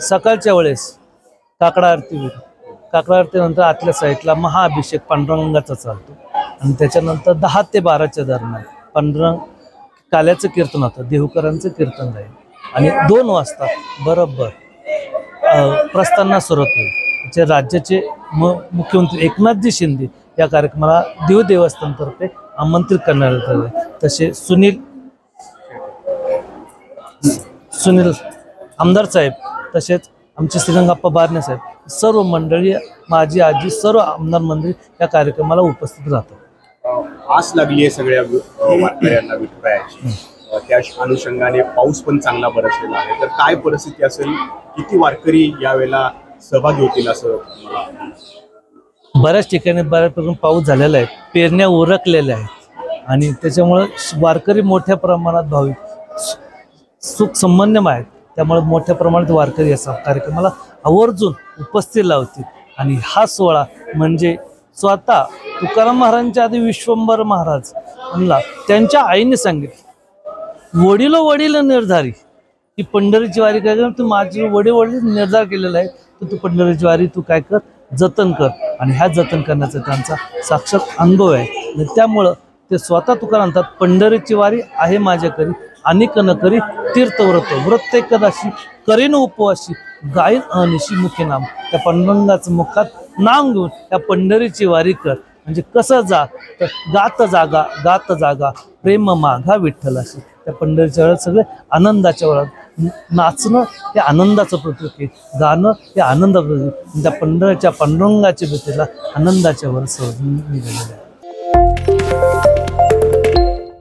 सकाळच्या वेळेस काकडा आरती होईल. काकडा आरतीनंतर आतल्या साईडला महाअभिषेक पांडुरंगाचा चालतो आणि त्याच्यानंतर 10 ते 12च्या दरम्यान पांडुरंग काल्याचं कीर्तन होतं, देहूकरांचं कीर्तन राहील आणि 2 वाजता बरोबर प्रस्थानाला सुरुवात होईल. जे राज्याचे मुख्यमंत्री एकनाथजी शिंदे या कार्यक्रमाला देव देवस्थानतर्फे आमंत्रित करण्यात आले. तसे सुनील आमदार साहेब, तसेच आमचे श्रीरंगाप्पा बारणे साहेब, सर्व मंडळी, माझी आजी, सर्व आमदार मंडळी या कार्यक्रमाला उपस्थित राहतात. आस लागली आहे सगळ्या वारकऱ्यांना विठुरायाची. त्या अनुषंगाने पाऊस पण चांगला बरसलेला आहे, तर काय परिस्थिती असेल, किती वारकरी यावेळेला सहभागी होतील असं मला? बऱ्याच ठिकाणी बऱ्यापैकी पाऊस झालेला आहे, पेरण्या उरकलेल्या आहेत आणि त्याच्यामुळे वारकरी मोठ्या प्रमाणात भाविक सुख संबंध आहेत. त्यामुळे मोठ्या प्रमाणात वारकरी या कार्यक्रमाला आवर्जून उपस्थित लावतील. आणि हा सोहळा म्हणजे स्वतः तुकाराम महाराजांच्या आधी विश्वंभर महाराज म्हणला, त्यांच्या आईने सांगितलं, वडील निर्धारी की पंढरीची वारी काय कर, तू माझी वडील निर्धार केलेला आहे, तू पंढरीची वारी तू काय कर, जतन कर. आणि ह्या जतन करण्याचा त्यांचा साक्षात अनुभव आहे. आणि त्यामुळं ते स्वतः तुकाराम म्हणतात, पंढरीची वारी आहे माझ्या करी, अनेक न करी तीर्थव्रत, व्रत एकादशी करीन उपवासी, गायन अनिशी मुखे नाम. त्या पांडुरंगाचं मुखात नाम घेऊन त्या पंढरीची वारी कर. म्हणजे कसं जा तर गात जागा प्रेम मागा विठ्ठलाशी. त्या पंढरीच्या वेळात सगळे आनंदाच्या वेळात नाचणं हे आनंदाचं प्रतीक आहे, गाणं हे आनंदाचं प्रतीक. त्या पंढरीच्या पांडुरंगाच्या भेटीला आनंदाच्या वर निघालेल्या आहे.